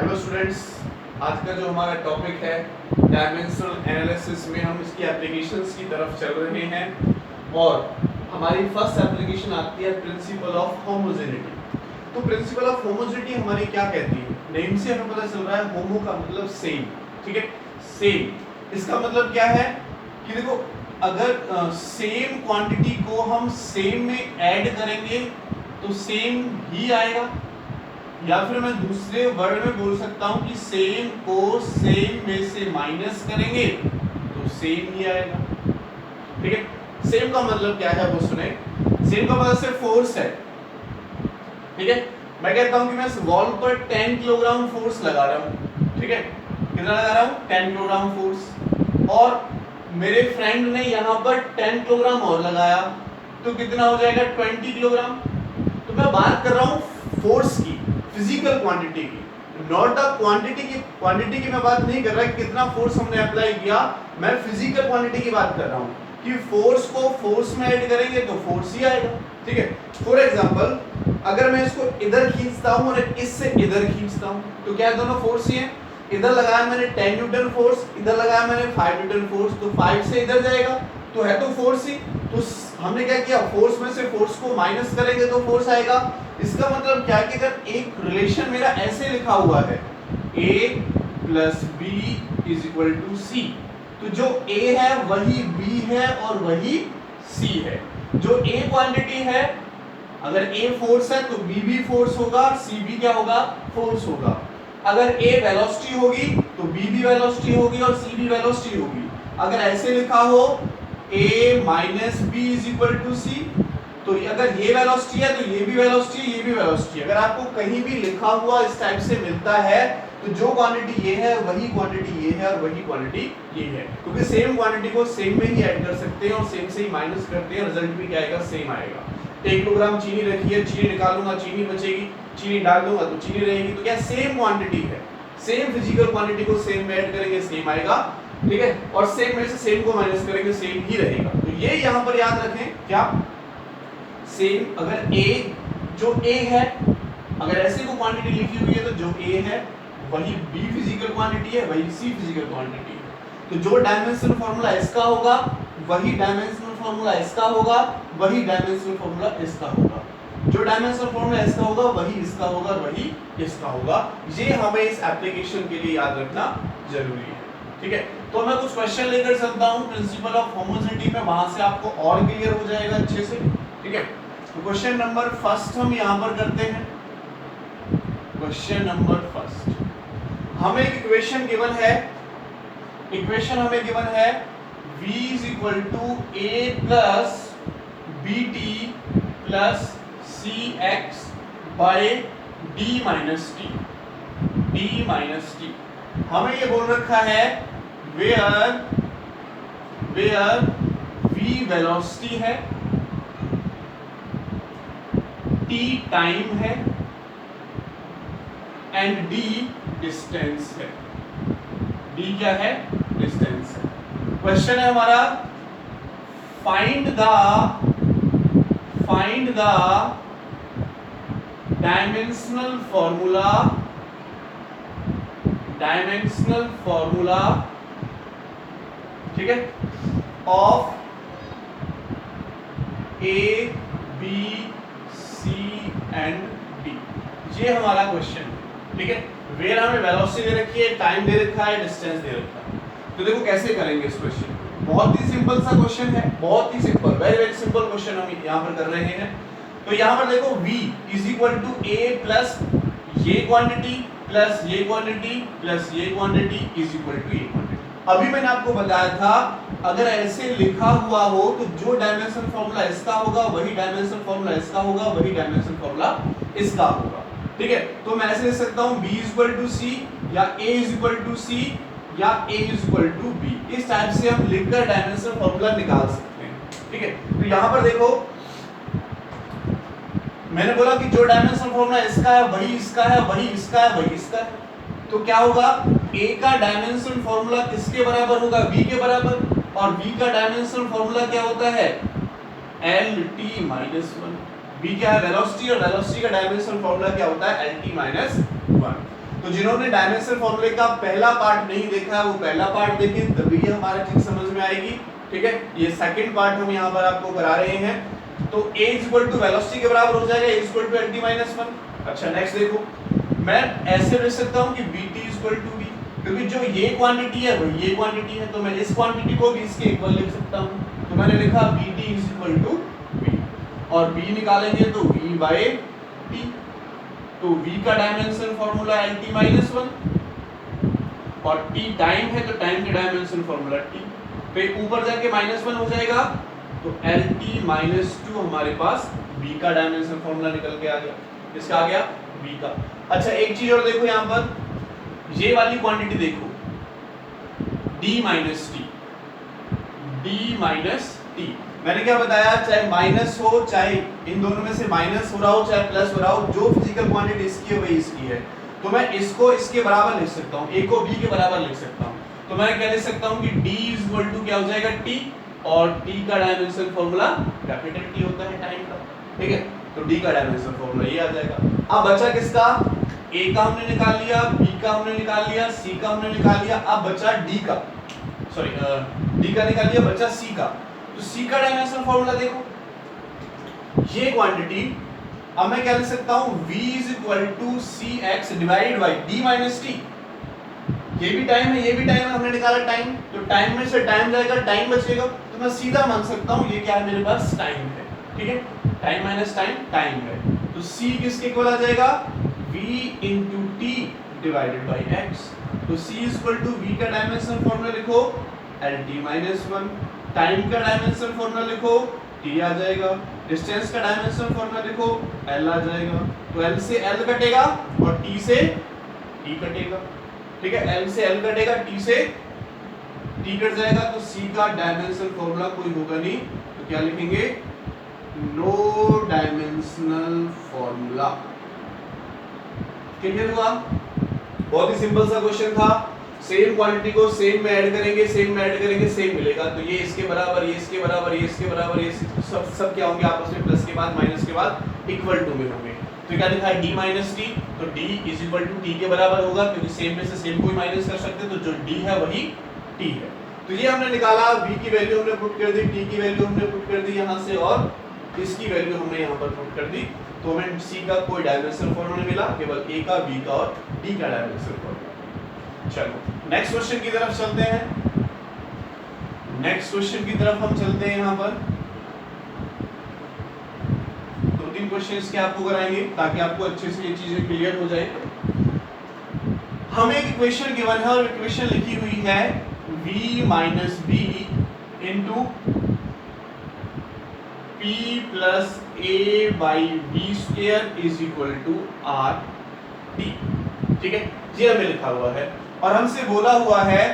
Hello students, आज का जो हमारा टॉपिक है डायमेंशनल एनालिसिस में हम इसकी एप्लीकेशंस की तरफ चल रहे हैं और हमारी फर्स्ट एप्लीकेशन आती है प्रिंसिपल ऑफ होमोजेनिटी। तो प्रिंसिपल ऑफ होमोजेनिटी हमारी क्या कहती है? नेम से हमें पता चल रहा है होमो का मतलब सेम, ठीक है, सेम। इसका मतलब क्या है कि देखो, अगर सेम क्वांटिटी को हम सेम में ऐड करेंगे तो सेम ही आएगा, या फिर मैं दूसरे वर्ड में बोल सकता हूं कि सेम को सेम में से माइनस करेंगे तो सेम ही आएगा, ठीक है। सेम का मतलब क्या है वो सुने। सेम का मतलब सिर्फ फोर्स है, ठीक है। मैं कहता हूं कि मैं इस वॉल पर 10 किलोग्राम फोर्स लगा रहा हूं, ठीक है। कितना लगा रहा हूं? 10 किलोग्राम फोर्स। और मेरे फ्रेंड ने यहां पर 10 किलोग्राम और लगाया तो कितना हो जाएगा? 20 किलोग्राम। तो मैं बात कर रहा हूं फोर्स की, फिजिकल क्वांटिटी की, नॉट द क्वांटिटी की। क्वांटिटी की मैं बात नहीं कर रहा कि कितना फोर्स हमने अप्लाई किया, मैं फिजिकल क्वांटिटी की बात कर रहा हूं कि फोर्स को फोर्स में ऐड करेंगे तो फोर्स ही आएगा, ठीक है। फॉर एग्जांपल, अगर मैं इसको इधर खींचता हूं और इससे इधर खींचता हूं तो क्या दोनों फोर्स ही हैं? इधर लगाया मैंने 10 न्यूटन फोर्स, इधर लगाया मैंने 5 न्यूटन फोर्स, तो 5 से इधर जाएगा तो है तो फोर्स ही। तो हमने क्या किया, फोर्स में से फोर्स को माइनस करेंगे तो फोर्स आएगा। इसका मतलब क्या कि अगर एक रिलेशन मेरा ऐसे लिखा हुआ है a plus B is equal to C, तो जो a है वही b है और वही c है। जो a क्वांटिटी है, अगर a फोर्स है तो b भी फोर्स होगा, c भी क्या होगा? फोर्स होगा। अगर a वेलोसिटी होगी तो b भी वेलोसिटी होगी और c भी वेलोसिटी होगी। अगर ऐसे लिखा हो a minus B is equal to C, तो अगर ये वेलोसिटी है तो ये भी वेलोसिटी है, ये भी वेलोसिटी है। अगर आपको कहीं भी लिखा हुआ इस टाइप से मिलता है तो जो क्वांटिटी ये है वही क्वांटिटी ये है और वही क्वांटिटी ये है, क्योंकि सेम क्वांटिटी को सेम में ही ऐड कर सकते हैं और सेम से ही माइनस करते हैं, रिजल्ट भी क्या आएगा? सेम आएगा। 1 किलोग्राम चीनी रखी है, चीनी निकालूंगा चीनी बचेगी, चीनी डाल दूंगा तो चीनी रहेगी, तो क्या सेम क्वांटिटी है, सेम फिजिकल क्वांटिटी को सेम में ऐड करेंगे सेम आएगा, ठीक है। और सेम में से सेम को माइनस करेंगे सेम ही रहेगा। तो ये यहां पर याद रखें, क्या सेम, अगर a जो a है, अगर ऐसे को क्वांटिटी लिखी हुई है तो जो a है वही b फिजिकल क्वांटिटी है, वही c फिजिकल क्वांटिटी है। तो जो डायमेंशनल फार्मूला इसका होगा वही डायमेंशनल फार्मूला इसका होगा, वही डायमेंशनल फार्मूला इसका होगा। जो डायमेंशनल फार्मूला इसका होगा वही इसका होगा और वही इसका होगा। ये हमें इस एप्लीकेशन के लिए याद रखना जरूरी है, ठीक है। तो मैं कुछ क्वेश्चन लेकर चलता हूं प्रिंसिपल ऑफ होमोजेनिटी में, वहां से आपको और क्लियर हो जाएगा अच्छे से, ठीक है। तो क्वेश्चन नंबर फर्स्ट हम यहां पर करते हैं। क्वेश्चन नंबर फर्स्ट, हमें एक इक्वेशन गिवन है, इक्वेशन हमें गिवन है v is equal to a plus bt plus cx by d minus t। हमें ये बोल रखा है वेयर v वेलोसिटी है, t टाइम है एंड d डिस्टेंस है। d क्या है? डिस्टेंस है। क्वेश्चन है हमारा फाइंड द डायमेंशनल फॉर्मूला, ठीक है, of a b c and d। ये हमारा क्वेश्चन है, ठीक है। वेयर हमें वेलोसिटी दे रखी है, टाइम दे रखा है, डिस्टेंस दे रखा है। तो देखो कैसे करेंगे इस क्वेश्चन को। बहुत ही सिंपल सा क्वेश्चन है, बहुत ही simple, very very simple question हम यहां पर कर रहे हैं। तो यहां पर देखो v is equal to a plus ये क्वांटिटी प्लस ये क्वांटिटी प्लस ये क्वांटिटी इज इक्वल टू ये क्वांटिटी। अभी मैंने आपको बताया था अगर ऐसे लिखा हुआ हो तो जो डायमेंशन फार्मूला इसका होगा वही डायमेंशन फार्मूला इसका होगा, वही डायमेंशन फार्मूला इसका होगा, ठीक है। तो मैं ऐसे लिख सकता हूं b is equal to c या a is equal to c या a is equal to b। इस टाइप से हम लिखकर डायमेंशन फार्मूला निकाल सकते हैं, ठीक है। तो यहां पर देखो मैंने बोला कि जो डायमेंशन फार्मूला इसका है वही इसका है, वही इसका है, वही इसका है। तो क्या होगा, a का डायमेंशन फार्मूला किसके बराबर होगा? b के बराबर। और b का डायमेंशन फार्मूला क्या होता है? lt-1। b क्या है? वेलोसिटी, और वेलोसिटी का डायमेंशन फार्मूला क्या होता है? lt-1। तो जिन्होंने डायमेंशनल फॉर्मूले का पहला पार्ट नहीं देखा है वो पहला पार्ट देखें, तभी ये हमारा चीज समझ में आएगी। ठीक है, ये सेकंड पार्ट हम यहाँ पर आपको करा रहे हैं। तो a इक्वल टू वेलोसिटी के बराबर हो जाएगा, a equal to lt minus 1। अच्छा नेक्स्ट देखो, मैं ऐसे लिख सकता हूँ कि bt इक्वल टू v, क्योंकि जो ये क्वांटिटी है वो ये क्वांटिटी है, तो मैं इस क्वांटिटी को भी इसके इक्वल लिख सकता हूँ। तो मैंने लिखा bt इक्वल टू v, और b निकालेंगे तो v बाय t। तो v का डायमेंशन फॉर्मूला lt माइनस 1 और t टाइम है तो टाइम का डायमेंशन फॉर्मूला t, पे ऊपर जाके माइनस 1 हो जाएगा तो lt माइनस 2 हमारे पास v का डायमेंशन फॉर्मूला निकल के आ गया। किसका आ गया? v का। अच्छा एक चीज और देखो, यहाँ पर ये वाली क्वांटिटी देखो d माइनस t। मैंने क्या बताया, चाहे माइनस हो चाहे इन दोनों में से माइनस हो रहा हो चाहे प्लस हो रहा हो, जो फिजिकल क्वांटिटी इसकी है वही इसकी है। तो मैं इसको इसके बराबर लिख सकता हूँ, a को b के बराबर लिख सकता हूँ। तो मैं क्या लिख सकता हूँ कि d इक्वल टू क्या हो जाएगा t, और t का डायमेंशन फॉर्मूला कैपिटल T होता है टाइम का। ठीक है, तो d का डायमेंशन फॉर्मूला ये आ जाएगा। अब बचा किसका? a का हमने निकाल लिया, b का हमने निकाल लिया, c का हमने निकाल लिया, अब बचा d का, सॉरी d का निकाल लिया, बचा c का। तो c का डायमेंशन फॉर्मूला देखो, ये क्वांटिटी अब मैं क्या लिख सकता हूं, v is equal to cx divided by d minus t। ये भी टाइम है, ये भी टाइम है, हमने निकाला टाइम, तो टाइम में से टाइम जाएगा, टाइम बचेगा, तो मैं सीधा मान सकता हूं ये क्या है, मेरे पास टाइम है। ठीक है, टाइम माइनस टाइम टाइम है, तो c किसके इक्वल आ जाएगा, v into t divided by x। तो c is equal to v का डायमेंशन फॉर्मूला लिखो lt माइनस 1, टाइम का डायमेंशन फॉर्मूला लिखो t आ जाएगा, डिस्टेंस का डायमेंशन फॉर्मूला लिखो l आ जाएगा। तो l से l कटेगा और t से t कटेगा। ठीक है, l से l कटेगा, t से t कट जाएगा, तो c का डायमेंशन फॉर्मूला कोई होगा नहीं, तो क्या लिखेंगे, नो डायमेंशनल फॉर्मूला। क्लियर हुआ? बहुत ही सिंपल सा क्वेश्चन था। सेम क्वांटिटी को सेम में ऐड करेंगे, सेम में ऐड करेंगे, सेम मिलेगा। तो ये इसके बराबर, ये इसके बराबर, ये इसके बराबर, ये सब क्या होंगे आपस में, प्लस के बाद माइनस के बाद इक्वल टू में होंगे। तो क्या लिखा है, d माइनस टी, तो d is equal to t के बराबर होगा, क्योंकि सेम में से सेम को ही माइनस कर सकते हैं, तो जो d है वही t है। तो ये हमने निकाला, v की वैल्यू हमने पुट कर दी, t की वैल्यू हमने पुट कर दी यहाँ से, और इसकी वैल्यू हमने यहाँ पर पुट कर दी। तो हमें c का कोई डायमेंशन फॉर्मूला मिला, केवल a का, b का और d का डायमेंशन फॉर्मूला। चलो नेक्स्ट क्वेश्चन की तरफ चलते हैं। नेक्स्ट क्वेश्चन की तरफ हम चलते हैं। यहाँ पर दो तीन क्वेश्चंस के आपको कराएंगे ताकि आपको अच्छे से ये चीजें क्लियर हो जाए। हमें एक इक्वेशन गिवन है और इक्वेशन लिखी हुई है v minus B into p plus a by B square is equal to R T. ठीक है, ये हमें लिखा हुआ है और हमसे बोला हुआ है,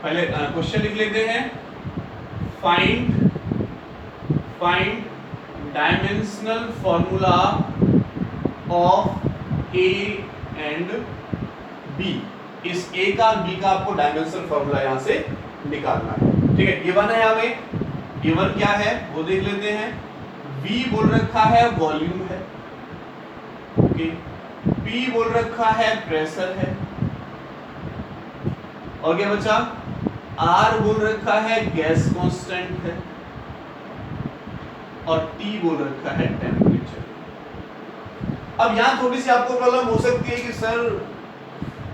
पहले क्वेश्चन लिख लेते हैं, find dimensional formula of a and b। इस a का b का आपको डायमेंशनल फॉर्मूला यहां से निकालना है। ठीक है, गिवन है, हमें गिवन क्या है वो देख लेते हैं। v बोल रखा है वॉल्यूम है, ओके, p बोल रखा है प्रेशर है, और क्या बचा, r बोल रखा है गैस कांस्टेंट है, और t बोल रखा है टेम्परेचर। अब यहां थोड़ी सी आपको प्रॉब्लम हो सकती है कि सर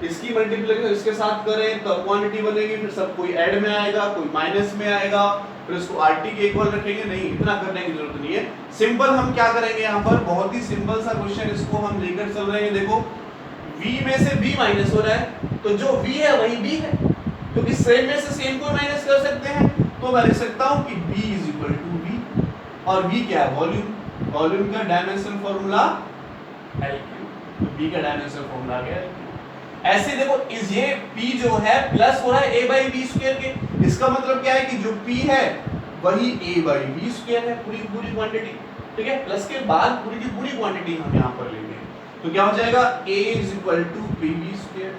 इसकी मल्टीप्लिकेशन इसके साथ करें तो क्वांटिटी बनेगी, फिर सब कोई ऐड में आएगा, कोई माइनस में आएगा, फिर इसको RT के इक्वल रखेंगे। नहीं, इतना करने की जरूरत नहीं है। सिंपल हम क्या करेंगे, यहाँ पर बहुत ही सिंपल सा क्वेश्चन इसको हम लेकर चल रहे हैं। देखो v में से b माइनस हो रहा है, तो जो v है वही b है, क्योंकि सेम में से सेम को माइनस कर सकते हैं। तो मैं लिख सकता हूँ कि b is equal to v, और v क्या है, वॉल्यूम, वॉल्यूम का डायमेंशन फॉर्मूला LQ, तो b का डायमेंशन फॉर्मूला आ गया LQ। ऐसे देखो इस ये p जो है प्लस हो रहा है a बाई बी स्क्वायर के, इसका मतलब क्या है कि जो p है वही a बाई बी स्क्वायर है, पूरी क्वांटिटी। ठीक है, प्लस के बाद पूरी की पूरी क्वांटिटी हम यहाँ पर लेंगे, तो क्या हो जाएगा, a is equal to P B square.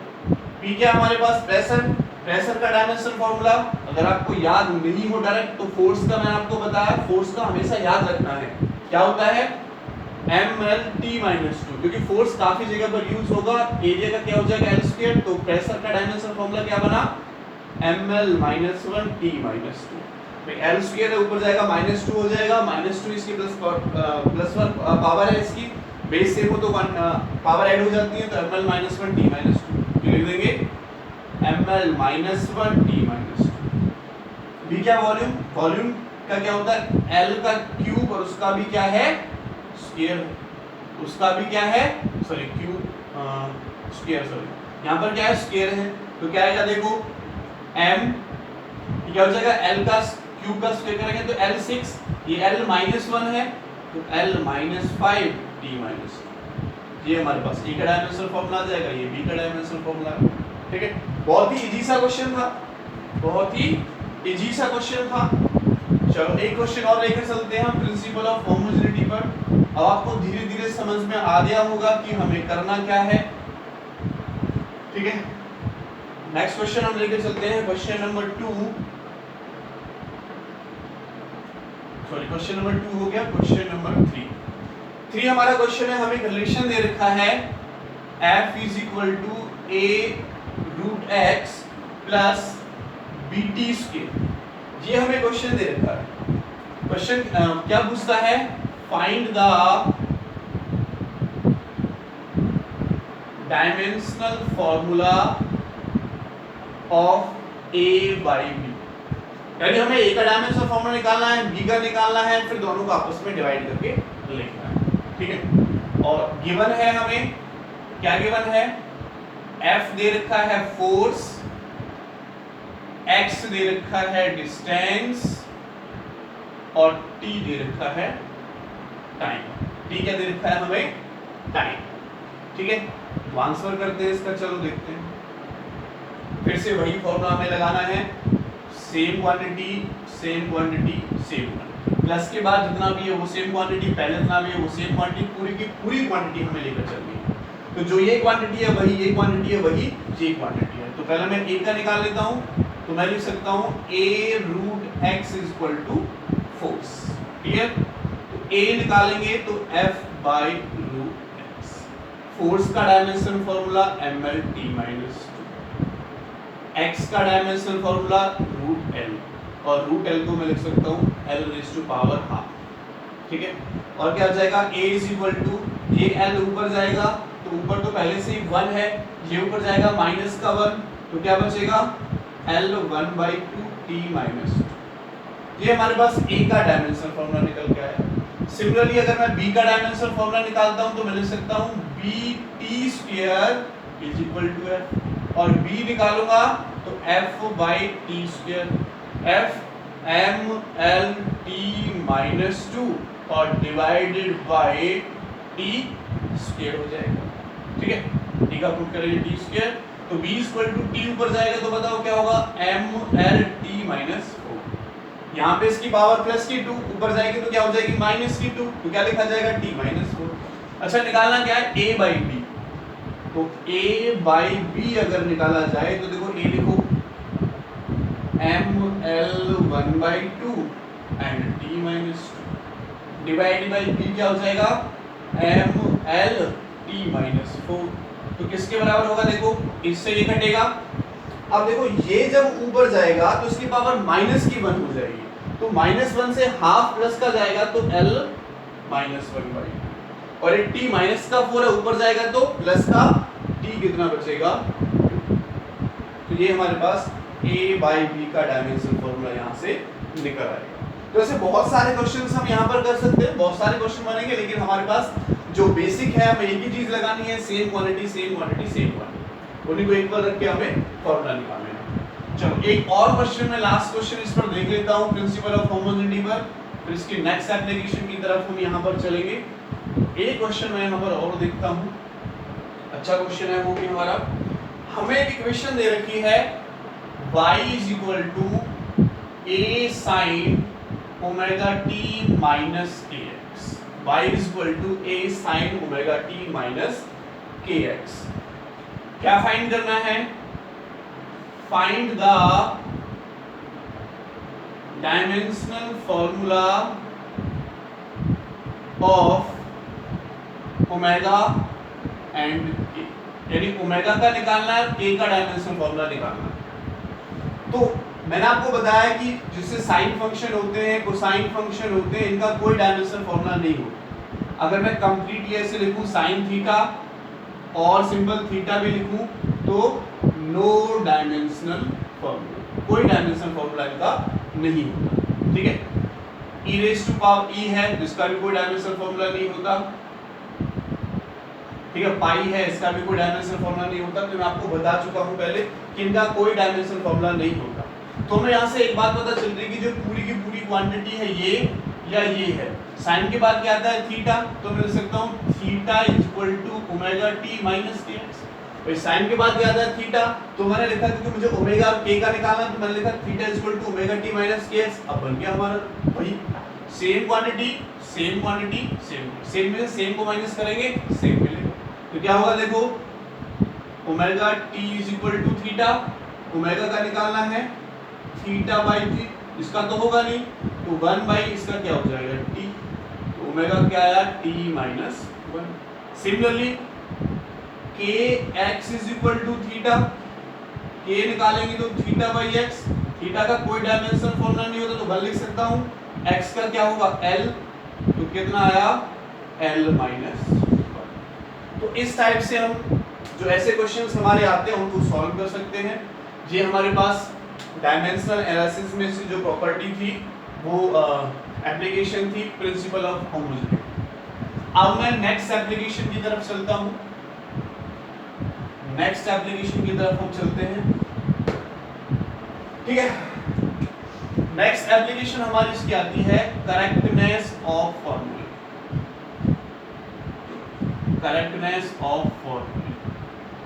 p क्या हमारे पास, प्रेशर, प्रेशर का डायमेंशन फॉर्मूला अगर आपको याद नहीं हो डायरेक्ट, तो फोर्स का मैंने आपको बताया, फोर्स का हमेशा याद रखना है, क्या होता है ml(t-2), क्योंकि फोर्स काफी जगह पर यूज होगा, एरिया का क्या हो जाएगा l², तो प्रेशर का डायमेंशन फार्मूला क्या बना ml-1t-2। l² है ऊपर जाएगा -2 हो जाएगा, -2 इसकी +1 पावर है, इसकी बेस सेम हो तो पावर ऐड हो जाती है, तो ml-1t-2 ये लिख देंगे ml-1t-2। b क्या वॉल्यूम, वॉल्यूम का क्या होता है l का क्यूब और उसका भी क्या है स्क्वायर, उसका भी क्या है सॉरी क्यूब स्क्वायर, सॉरी यहाँ पर क्या है स्क्वायर है, तो क्या आएगा देखो m क्या हो जाएगा l का क्यूब का स्क्वायर करेंगे तो l6, ये l-1 है तो l-5t-2, ये हमारे पास ए का डायमेंशनल फार्मूला आ जाएगा, ये बी का डायमेंशनल फार्मूला है। ठीक है, बहुत ही इजी सा क्वेश्चन था, बहुत ही इजी सा क्वेश्चन था। चलो एक क्वेश्चन और लेकर चलते हैं हम प्रिंसिपल ऑफ होमोजेनिटी पर। अब आपको धीरे धीरे समझ में आ गया होगा कि हमें करना क्या है। ठीक है, नेक्स्ट क्वेश्चन हम लेकर चलते हैं, क्वेश्चन नंबर 2 हो गया, क्वेश्चन नंबर 3 हमारा क्वेश्चन है, हमें रिलेशन दे रखा है f = a√x + bt²। ये हमें क्वेश्चन दे रखा है। क्वेश्चन क्या पूछता है, find the dimensional formula of a/b, यानी हमें a का डायमेंशनल फॉर्मूला निकालना है, b का निकालना है, फिर दोनों को आपस में डिवाइड करके लिखना है। ठीक है, और गिवन है हमें क्या गिवन है, f दे रखा है फोर्स, x दे रखा है डिस्टेंस और t दे रखा है टाइम। t क्या दे रखा है हमें, टाइम। ठीक है, तो आंसर करते हैं इसका, चलो देखते हैं। फिर से वही फॉर्मूला हमें लगाना है, same quantity same quantity same quantity, plus के बाद जितना भी है वो सेम क्वांटिटी, पहले जितना भी है वो सेम क्वांटिटी, पूरी की पूरी क्वांटिटी हमें लेकर चलनी है। तो जो ये क्वांटिटी है वही ये क्वांटिटी है, वही ये क्वांटिटी है। तो पहले मैं a का निकाल लेता हूँ, तो मैं लिख सकता हूँ a√x = फोर्स। ठीक है, तो a निकालेंगे तो f/√x, फोर्स का डायमेंशन फॉर्मूला ml(t-2), x का डायमेंशनल फॉर्मूला √l, और √l को मैं लिख सकता हूँ l⁻²। ठीक है, और क्या आ जाएगा a = ये l ऊपर जाएगा तो ऊपर तो पहले से ही 1 है, ये ऊपर जाएगा -1, तो क्या बचेगा l1/2t-2। ये हमारे पास a का डायमेंशनल फॉर्मूला निकल के आया। सिमिलरली अगर मैं b का डायमेंशनल फॉर्मूला निकालता हूँ तो मैं लिख सकता हूँ bt² = f, और b निकालूंगा तो f/t², f ml(t-2) और डिवाइडेड बाय t² हो जाएगा। ठीक है, t का पुट करेंगे t², तो b = t ऊपर जाएगा तो बताओ क्या होगा ml(t-4), यहाँ पे इसकी पावर +2 ऊपर जाएगी तो क्या हो जाएगी -2, तो क्या लिखा जाएगा t-4। अच्छा, निकालना क्या है a/b, तो a/b अगर निकाला जाए तो देखो a लिखो ml1/2 and t-2, divide by b क्या हो जाएगा ml(t-4), तो किसके बराबर होगा, देखो इससे ये कटेगा। अब देखो ये जब ऊपर जाएगा तो इसकी पावर -1 हो जाएगी, तो -1 से हाफ प्लस का जाएगा तो l-1/2, और ये t-4 है ऊपर जाएगा तो प्लस का t कितना बचेगा, तो ये हमारे पास a/b का डायमेंशन फॉर्मूला यहाँ से निकल आएगा। तो ऐसे बहुत सारे क्वेश्चंस हम यहाँ पर कर सकते हैं, बहुत सारे क्वेश्चन बनेंगे, लेकिन हमारे पास जो बेसिक है हमें एक ही चीज लगानी है, same quantity same quantity same quantity, उन्हीं को एक पर रख के हमें फॉर्मूला निकालना है। चलो एक और क्वेश्चन में, लास्ट क्वेश्चन इस पर देख लेता हूँ प्रिंसिपल ऑफ होमोजेनिटी पर, फिर इसकी नेक्स्ट एप्लीकेशन की तरफ हम यहाँ पर चलेंगे। एक क्वेश्चन मैं यहाँ पर और देखता हूँ, अच्छा क्वेश्चन है वो भी हमारा। हमें एक इक्वेशन दे रखी है y = a sin ωt minus kx, y = a sin ωt minus kx। क्या फाइंड करना है, find the dimensional formula of omega and के, यानी ओमेगा का निकालना है, के का डायमेंशन फॉर्मूला निकालना है। तो मैंने आपको बताया कि जिससे साइन फंक्शन होते हैं, कोसाइन फंक्शन होते हैं, इनका कोई डायमेंशन फॉर्मूला नहीं होता। अगर मैं कंप्लीटली ऐसे लिखूं साइन थीटा और सिंपल थीटा भी लिखूं तो नो डायमेंशनल फॉर्मूला, कोई डायमेंशन फॉर्मूला इनका नहीं होता। ठीक है, e raise to power e है जिसका भी कोई डायमेंशनल फॉर्मूला नहीं होता। ठीक है, पाई है, इसका भी कोई डायमेंशनल फॉर्मूला नहीं होता। तो मैं आपको बता चुका हूं पहले कि इनका कोई डायमेंशनल फॉर्मूला नहीं होता। तो हमें यहाँ से एक बात पता चल रही है कि जो पूरी की पूरी क्वांटिटी है ये या ये है। साइन के बाद क्या आता है थीटा, तो मैं लिख सकता हूँ theta equal to omega T minus K X. भाई साइन के बाद क्या आता है थीटा, तो मैंने लिखा क्योंकि मुझे ओमेगा और के का निकालना, तो मैंने लिखा theta equal to omega T minus K X. अब बन गया हमारा वही same quantity same quantity same same में सेम को माइनस करेंगे सेम मिलेगा। तो क्या होगा देखो, omega T is equal to theta, omega का निकालना है थीटा बाई टी, इसका तो होगा नहीं, तो 1 बाई इसका क्या हो जाएगा टी, तो ओमेगा क्या आया T minus 1। Similarly K X is equal to theta, K निकालेंगे तो थीटा बाई एक्स, थीटा का कोई डायमेंशन फॉर्मूला नहीं होता तो 1 लिख सकता हूँ। एक्स का क्या होगा एल, तो कितना आया एल माइनस 1। तो इस टाइप से हम जो ऐसे क्वेश्चंस हमारे आते हैं उनको सॉल्व कर सकते हैं। ये हमारे पास डायमेंशनल एनालिसिस में से जो प्रॉपर्टी थी वो एप्लीकेशन थी प्रिंसिपल ऑफ होमोजेनिटी। अब मैं नेक्स्ट एप्लीकेशन की तरफ चलता हूं। नेक्स्ट एप्लीकेशन की तरफ हम चलते हैं। ठीक है, नेक्स्ट एप्लीकेशन हमारी इसकी आती है करेक्टनेस ऑफ फॉर्मूले। करेक्टनेस ऑफ फॉर्मूले,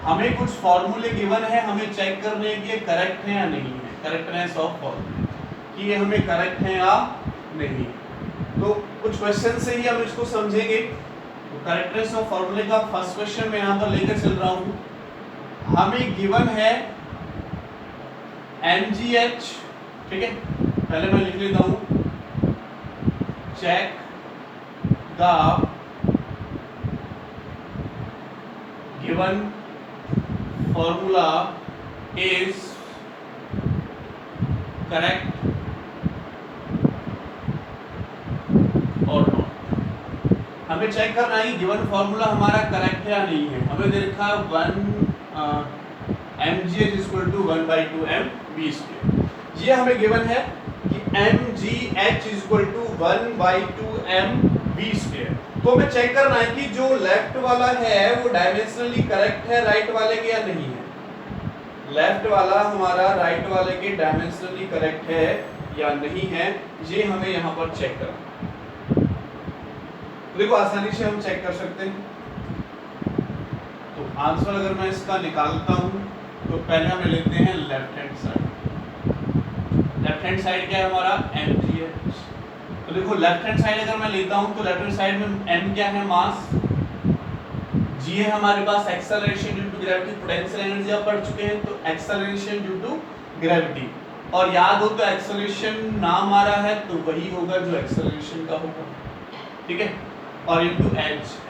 हमें कुछ फॉर्मूले गिवन है, हमें चेक करने के करेक्ट है या नहीं है। करेक्टनेस ऑफ फॉर्मूले कि ये हमें करेक्ट है या नहीं। तो कुछ क्वेश्चन से ही हम इसको समझेंगे। तो करेक्टनेस ऑफ फॉर्मूले का फर्स्ट क्वेश्चन मैं यहाँ पर लेकर चल रहा हूँ। हमें गिवन है MgH, ठीक है, पहले मैं लिख लेता हूँ check the given formula is correct और नॉट। हमें चेक करना है गिवन फॉर्मूला हमारा करेक्ट है या नहीं है। हमें दे रखा है 1 mgh इक्वल टू 1/2 mv²। ये हमें गिवन है कि mgh इक्वल टू 1/2 mv²। तो हमें चेक करना है कि जो लेफ्ट वाला है वो डायमेंशनली करेक्ट है राइट वाले के या नहीं है। लेफ्ट वाला हमारा राइट वाले के डायमेंशनली करेक्ट है या नहीं है, ये हमें यहाँ पर चेक करना। देखो आसानी से हम चेक कर सकते हैं। तो आंसर अगर मैं इसका निकालता हूँ तो पहले हमें लेते हैं left hand side. Left hand side क्या है हमारा mgh। तो देखो लेफ्ट हैंड साइड अगर मैं लेता हूँ तो लेफ्ट हैंड साइड में m क्या है मास, g है हमारे पास acceleration due to gravity, potential energy आप पढ़ चुके हैं, तो एक्सेलरेशन ड्यू टू ग्रेविटी। और याद हो तो एक्सेलरेशन नाम आ रहा है तो वही होगा जो एक्सेलरेशन का होगा, ठीक है। और इनटू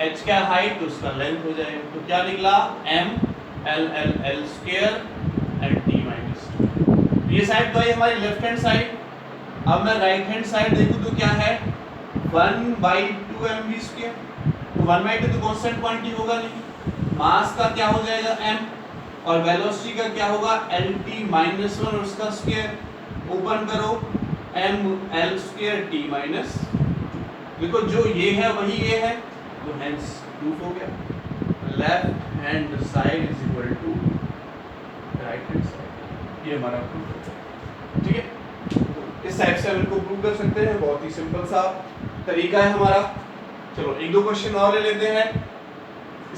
h क्या हाइट, तो उसका लेंथ हो जाएगा। तो क्या निकला m l² and t minus 2। ये साइड तो है हमारी लेफ्ट हैंड साइड। अब मैं राइट हैंड साइड देखूं तो क्या है 1/2 mv²। तो 1/2 तो कांस्टेंट क्वांटिटी होगा नहीं। मास का क्या हो जाएगा m, और वेलोसिटी का क्या होगा lt माइनस 1 और उसका स्क्वायर। ओपन करो m l² t माइनस। देखो जो ये है वही ये है, तो हेंस प्रूफ हो गया left hand side is equal to right hand side. ये हमारा प्रूफ है, ठीक है। तो इस टाइप से हम इनको प्रूव कर सकते हैं, बहुत ही सिंपल सा तरीका है हमारा। चलो एक दो क्वेश्चन और ले लेते हैं,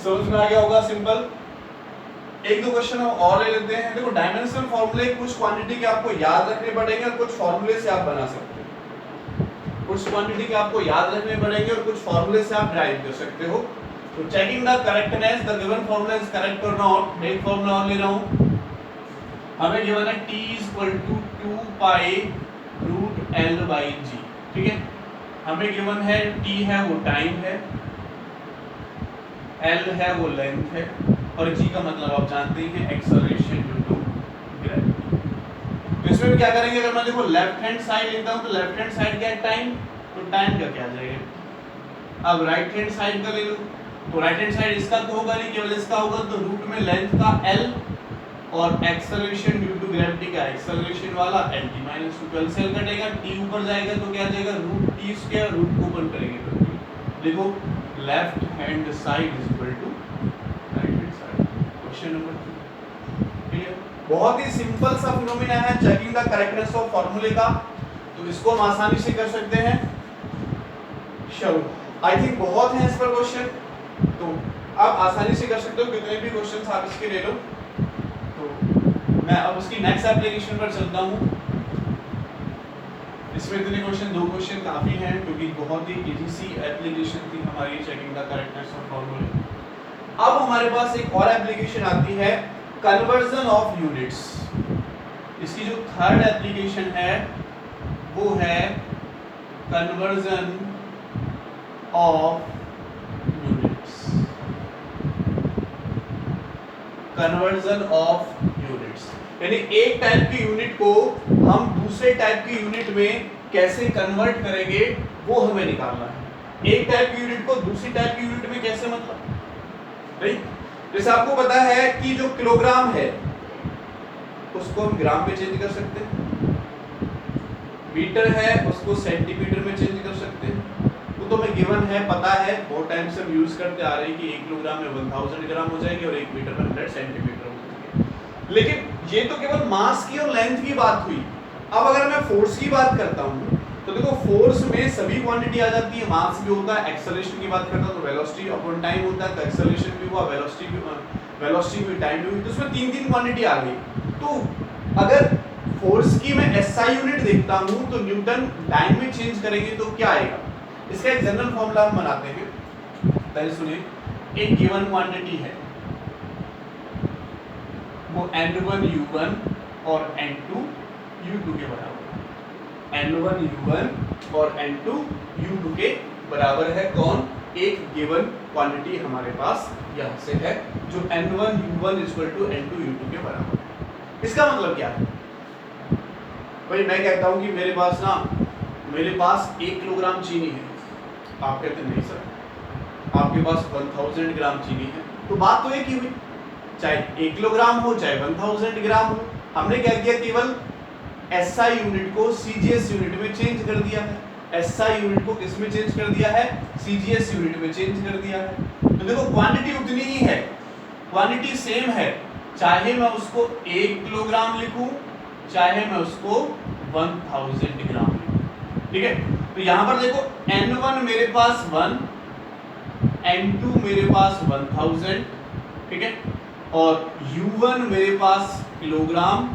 समझ में आ गया होगा सिंपल। एक दो क्वेश्चन हम और ले लेते हैं। देखो डायमेंशनल फॉर्मूले कुछ क्वांटिटी के आपको याद रखने पड़ेंगे और कुछ फॉर्मूले से आप बना सकते हो। कुछ क्वांटिटी के आपको याद रखने पड़ेंगे और कुछ फॉर्मूले से आप ड्राइव कर सकते हो। तो checking the correctness, the given formula is correct और नॉट। एक फॉर्मूला और ले रहा हूं। हमें गिवन है t = 2 पाई रूट l/g, ठीक है। हमें गिवन है t है वो टाइम है, L है वो लेंथ है और g का मतलब आप जानते ही हैं एक्सेलरेशन ड्यू टू ग्रेविटी। तो इसमें भी क्या करेंगे, अगर मैं देखो लेफ्ट हैंड साइड लेता हूं तो लेफ्ट हैंड साइड क्या है टाइम, तो टाइम का क्या आ जाएगा। अब राइट हैंड साइड का ले लो तो राइट हैंड साइड इसका तो होगा नहीं, केवल इसका होगा, तो रूट में लेंथ का L और एक्सेलरेशन ड्यू टू ग्रेविटी का एक्सेलरेशन वाला lt माइनस 2 12 से कटेगा, t ऊपर जाएगा तो क्या आ जाएगा रूट t स्क्वायर, रूट को ओपन करेंगे तो देखो left hand side is equal to right hand side. Question number 3 clear. बहुत ही सिंपल सा फिनोमेना है चेकिंग द करेक्टनेस ऑफ फार्मूले का, तो इसको हम आसानी से कर सकते हैं। चलो आई थिंक बहुत है इस पर क्वेश्चन, तो आप आसानी से कर सकते हो, कितने भी क्वेश्चंस आप इसके ले लो। तो मैं अब उसकी नेक्स्ट एप्लीकेशन पर चलता हूँ। इसमें इतने क्वेश्चन, 2 क्वेश्चन काफी हैं क्योंकि बहुत ही इजी सी एप्लीकेशन थी हमारी चेकिंग द करेक्टनेस ऑफ फार्मूले। अब हमारे पास एक और एप्लीकेशन आती है कन्वर्जन ऑफ यूनिट्स। इसकी जो थर्ड एप्लीकेशन है वो है conversion of units. Conversion of units यानी एक टाइप की यूनिट को हम दूसरे टाइप की यूनिट में कैसे कन्वर्ट करेंगे वो हमें निकालना है। एक टाइप की यूनिट को दूसरी टाइप की यूनिट में कैसे, मतलब राइट। जैसे आपको पता है कि जो किलोग्राम है उसको हम ग्राम में चेंज कर सकते हैं, मीटर है उसको सेंटीमीटर में चेंज कर सकते हैं, वो तो हमें गिवन है, पता है, बहुत टाइम से हम यूज करते आ रहे हैं कि 1 किलोग्राम में 1000 ग्राम हो जाएगी और 1 मीटर में 100 सेंटीमीटर हो जाएगी। लेकिन ये तो केवल मास की और लेंथ की बात हुई। अब अगर मैं फोर्स की बात करता हूँ तो देखो फोर्स में सभी क्वांटिटी आ जाती है, मास भी होता है, एक्सेलरेशन की बात करता हूँ तो वेलोसिटी अपॉन टाइम होता है, तो एक्सेलरेशन भी हुआ, वेलोसिटी भी, टाइम भी हुई, तो उसमें 3 क्वांटिटी आ गई। तो अगर फोर्स की मैं एसआई यूनिट देखता हूँ तो न्यूटन टाइम में चेंज करेंगे तो क्या आएगा, इसका एक जनरल फॉर्मूला हम बनाते हैं। पहले सुनिए, एक गिवन क्वांटिटी है वो n1 u1 और n2 u2 के बराबर है। n1 u1 और n2 u2 के बराबर है कौन, एक गिवन क्वांटिटी हमारे पास यहां से है जो n1 u1 n2 u2 के बराबर है। इसका मतलब क्या है भाई, मैं कहता हूं कि मेरे पास 1 किलोग्राम चीनी है, आप कहते नहीं सर आपके पास 1000 ग्राम चीनी है, तो बात तो एक ही हुई, चाहे 1 किलोग्राम हो चाहे 1000 ग्राम हो। हमने क्या किया, केवल एसआई यूनिट को सीजीएस यूनिट में चेंज कर दिया है। एसआई यूनिट को किस में चेंज कर दिया है, सीजीएस यूनिट में चेंज कर दिया है। तो देखो क्वांटिटी उतनी ही है, क्वांटिटी सेम है, चाहे मैं उसको 1 किलोग्राम लिखूं चाहे मैं उसको 1000 ग्राम लिखूं, ठीक है। तो यहां पर देखो n1 मेरे पास 1, n2 मेरे पास 1000, ठीक है, और u1 मेरे पास किलोग्राम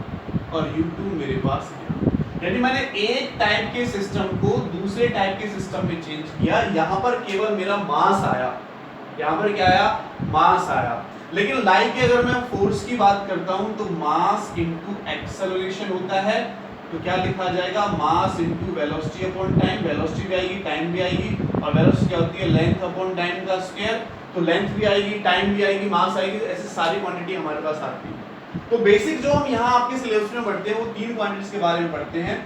और u2 मेरे पास ग्राम। यानी मैंने एक टाइप के सिस्टम को दूसरे टाइप के सिस्टम में चेंज किया। यहां पर केवल मेरा मास आया, यहां पर क्या आया, मास आया। लेकिन लाइक अगर मैं फोर्स की बात करता हूं तो मास इनटू एक्सेलरेशन होता है, तो क्या लिखा जाएगा, mass into velocity upon time. Velocity भी आएगी, टाइम भी आएगी, और वेलोसिटी क्या होती है, लेंथ अपॉन टाइम का स्क्वायर, तो लेंथ भी आएगी, टाइम भी आएगी, मास आएगी, ऐसे सारी क्वांटिटी हमारे पास आती है। तो बेसिक जो हम यहाँ आपके सिलेबस में पढ़ते हैं वो 3 क्वांटिटीज के बारे में पढ़ते हैं,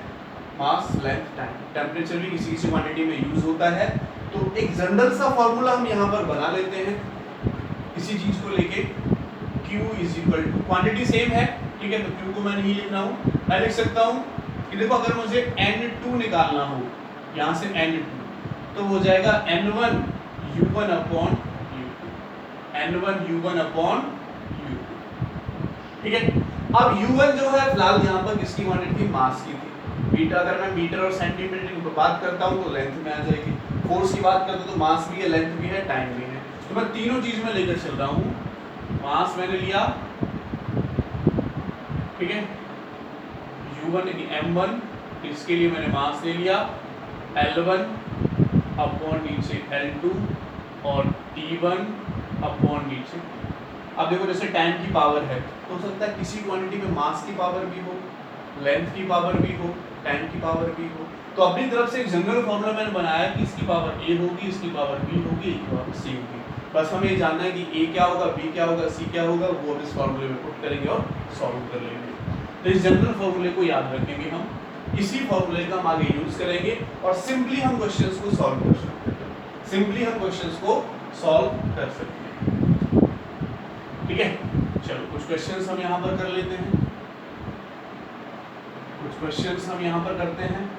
मास, लेंथ, टाइम। टेम्परेचर भी किसी किसी क्वांटिटी में यूज होता है। तो एक जनरल सा फॉर्मूला हम यहाँ पर बना लेते हैं किसी चीज को लेके, Q is equal to, quantity same है, ठीक है, तो Q को मैं नहीं लिख रहा हूँ, मैं लिख सकता हूँ कि देखो अगर मुझे N2 निकालना हो, यहाँ से N2, तो हो जाएगा N1 U1 upon U2, N1 U1 upon U2, ठीक है। अब U1 जो है फिलहाल यहाँ पर किसकी क्वांटिटी थी, मास की थी। मीटर, अगर मैं मीटर और सेंटीमीटर की बात करता हूँ तो लेंथ में आ जाएगी। फोर्स की बात करता हूँ तो मास भी है, लेंथ भी है, टाइम भी है। तो मैं तीनों चीज में लेकर चल रहा हूँ। मास मैंने लिया, ठीक है, U1 यानी M1, इसके लिए मैंने मास ले लिया, L1 अपॉन नीचे L2 और T1 अपॉन नीचे। अब देखो जैसे टाइम की पावर है तो हो सकता है किसी क्वांटिटी में मास की पावर भी हो, लेंथ की पावर भी हो, टाइम की पावर भी हो। तो अपनी तरफ से एक जनरल फॉर्मूला मैंने बनाया कि इसकी पावर A होगी, इसकी पावर B होगी, इसकी पावर C होगी। बस हमें ये जानना है कि ए क्या होगा, बी क्या होगा, सी क्या होगा, वो हम इस फॉर्मूले में पुट करेंगे और सॉल्व कर लेंगे। तो इस जनरल फॉर्मूले को याद रखेंगे हम, इसी फॉर्मूले का हम आगे यूज करेंगे और सिंपली हम क्वेश्चंस को सॉल्व कर सकते हैं। सिंपली हम क्वेश्चंस को सॉल्व कर सकते हैं। ठीक है, चलो कुछ क्वेश्चंस हम यहाँ पर कर लेते हैं, कुछ क्वेश्चंस हम यहाँ पर करते हैं।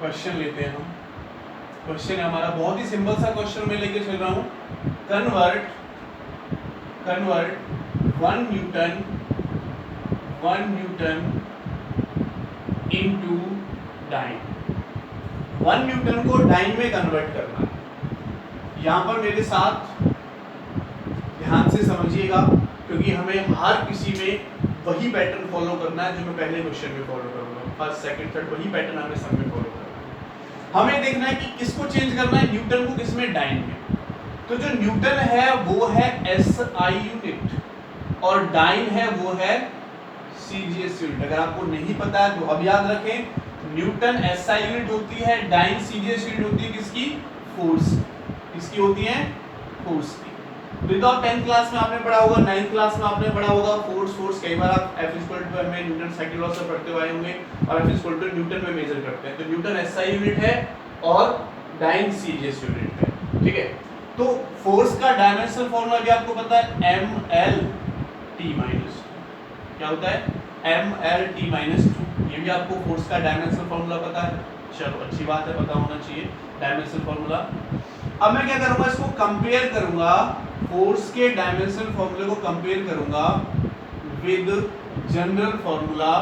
क्वेश्चन लेते हैं हम। क्वेश्चन है हमारा बहुत ही सिंपल सा क्वेश्चन मैं लेके चल रहा हूँ। Convert 1 newton into dyne. 1 newton को डाइन में कन्वर्ट करना है। यहाँ पर मेरे साथ ध्यान से समझिएगा, क्योंकि हमें हर किसी में वही पैटर्न फॉलो करना है जो मैं पहले क्वेश्चन में फॉलो करूंगा। फर्स्ट सेकंड थर्ड वही पैटर्न हमें सब में फॉलो करना है। हमें देखना है कि किसको चेंज करना है, न्यूटन को किसमें, डाइन में। तो जो न्यूटन है वो है SI यूनिट और डाइन है वो है CGS यूनिट। अगर आपको नहीं पता है तो अब याद रखें, न्यूटन SI यूनिट होती है, डाइन CGS यूनिट होती है किसकी, फोर्स। किसकी होती है, फोर्स की। विदाउट 10th क्लास में आपने पढ़ा होगा, 9th क्लास में आपने पढ़ा होगा फोर्स। कई बार आप F में न्यूटन सेकंड लॉ से पढ़ते हुए होंगे और F न्यूटन में मेजर करते हैं। तो न्यूटन SI यूनिट है और डाइन CGS यूनिट है। ठीक है, तो फोर्स का डायमेंशनल फार्मूला भी आपको पता है, MLT-2। क्या होता है, MLT-2। ये भी आपको फोर्स का डायमेंशनल फार्मूला पता है। चलो अच्छी बात है, पता होना चाहिए डायमेंशनल फार्मूला। अब मैं क्या करूंगा, इसको कंपेयर करूंगा, फोर्स के डायमेंशनल फार्मूले को कंपेयर करूंगा विद जनरल फार्मूला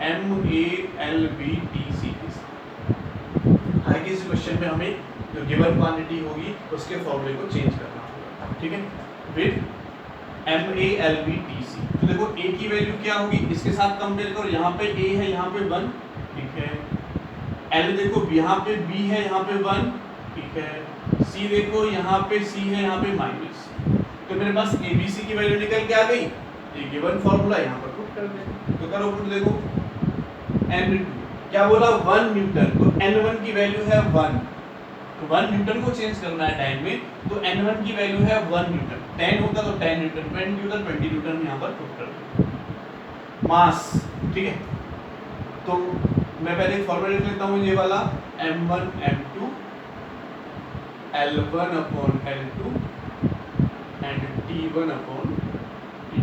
MALBTC के साथ। हालांकि इस क्वेश्चन में हमें जो गिवन क्वांटिटी होगी उसके फॉर्मूले को चेंज करना होगा। ठीक है, विद MALBTC। तो देखो A की वैल्यू क्या होगी, इसके साथ कंपेयर करो। यहाँ पे A है, यहाँ पे 1, ठीक है। L देखो यहाँ पे B है, यहाँ पे 1, ठीक है। C देखो यहाँ पे C है, यहाँ पे माइनस। तो मेरे पास ABC की वैल्यू निकल के आ गई। ये गिवन फॉर्मूला यहाँ पर पुट कर दें। तो करो पुट, देखो N2 क्या बोला, 1 न्यूटन। तो N1 की वैल्यू है 1। तो 1 न्यूटन को चेंज करना है टाइम में, तो N1 की वैल्यू है 1 न्यूटन। 10 होता तो 10 न्यूटन, 20 न्यूटन यहाँ पर पुट कर दें। मास, ठीक है। तो मैं पहले एक फॉर्मूला लिख लेता हूँ, ये वाला M1 M2 L1 upon L2 and T1 upon T2।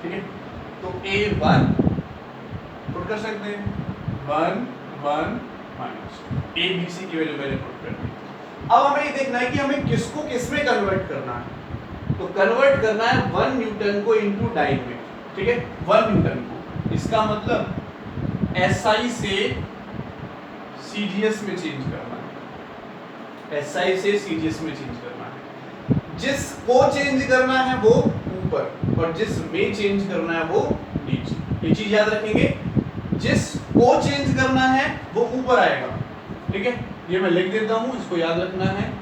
ठीक है, तो A1 पुट कर सकते हैं, 1 1 माइनस ABC की वैल्यू मैंने पुट कर दी। अब हमें ये देखना है कि हमें किसको किस में कन्वर्ट करना है। तो कन्वर्ट करना है 1 न्यूटन को इनटू डाइन में। ठीक है, 1 न्यूटन को, इसका मतलब SI से CGS में चेंज करना है। SI से CGS में चेंज करना है। जिसको चेंज करना है वो ऊपर और जिस में चेंज करना है वो नीचे। ये चीज याद रखेंगे, जिसको चेंज करना है वो ऊपर आएगा। ठीक है, ये मैं लिख देता हूं, इसको याद रखना है।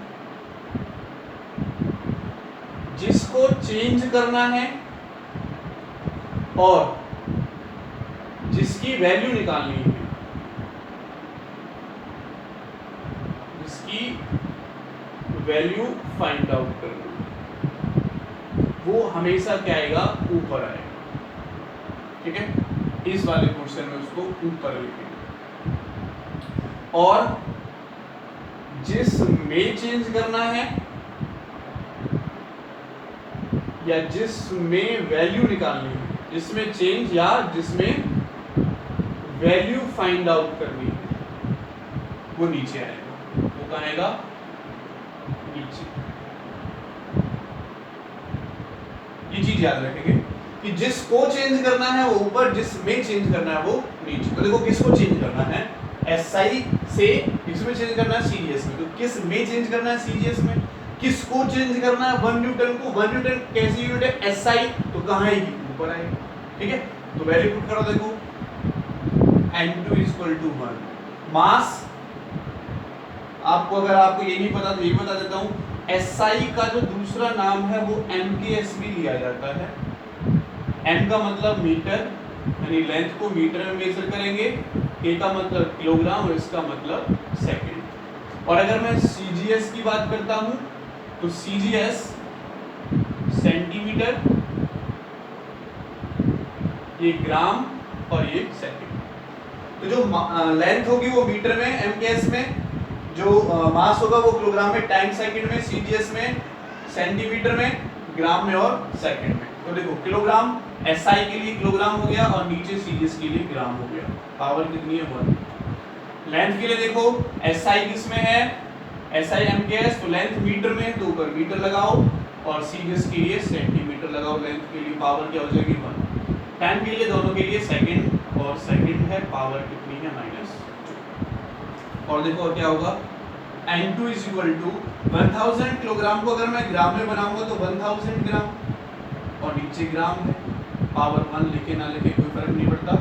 जिसको चेंज करना है और जिसकी वैल्यू निकालनी है, जिसकी वैल्यू फाइंड आउट करनी है, वो हमेशा क्या आएगा, ऊपर आएगा। ठीक है, इस वाले क्वेश्चन में उसको ऊपर लिखेंगे। और जिस में चेंज करना है या जिसमें वैल्यू निकालनी है, जिसमें चेंज या जिसमें वैल्यू फाइंड आउट करनी है, वो नीचे आएगा। वो कहाँ आएगा, नीचे। ये चीज याद रखेंगे कि जिसको चेंज करना है वो ऊपर, जिसमें चेंज करना है वो नीचे। तो देखो किसको चेंज करना है, SI से किसमें चेंज करना है, CGS में। तो किस में चेंज करना है, CGS में। किसको चेंज करना है, 1 न्यूटन को। 1 न्यूटन कैसी यूनिट है, SI। तो कहाँ आएगी, ऊपर आएगी। ठीक है, तो वैल्यू पुट करो, देखो N2 = 1। मास, आपको अगर आपको ये नहीं पता तो ये बता देता हूँ, SI का जो दूसरा नाम है वो MKS भी लिया जाता है। M का मतलब मीटर, यानी लेंथ को मीटर में मेजर करेंगे, के का मतलब किलोग्राम और इसका मतलब सेकंड। और अगर मैं सीजीएस की बात करता हूं तो सीजीएस सेंटीमीटर, ये ग्राम और ये सेकंड। तो जो लेंथ होगी वो मीटर में, एमकेएस में, जो मास होगा वो किलोग्राम में, टाइम सेकंड में, सीजीएस में, सेंटीमीटर में, ग्राम में और सेकंड में। तो देखो किलोग्राम एसआई के लिए किलोग्राम हो गया और नीचे सीजीएस के लिए ग्राम हो गया। पावर कितनी है 1। लेंथ के लिए देखो एसआई किस में है, एसआई एमकेएस, तो लेंथ मीटर में है तो ऊपर मीटर लगाओ और सीजीएस के लिए सेंटीमीटर लगाओ। लेंथ के लिए पावर क्या हो जाएगी 1। टाइम के लिए दोनों के लिए सेकंड और सेकंड है, पावर कितनी है -2। और देखो क्या होगा, N2 is equal to 1000 kilogram को अगर मैं ग्राम में बनाऊंगा तो 1000 ग्राम और नीचे ग्राम है, पावर 1 लिखे ना लिखे कोई फर्क नहीं पड़ता।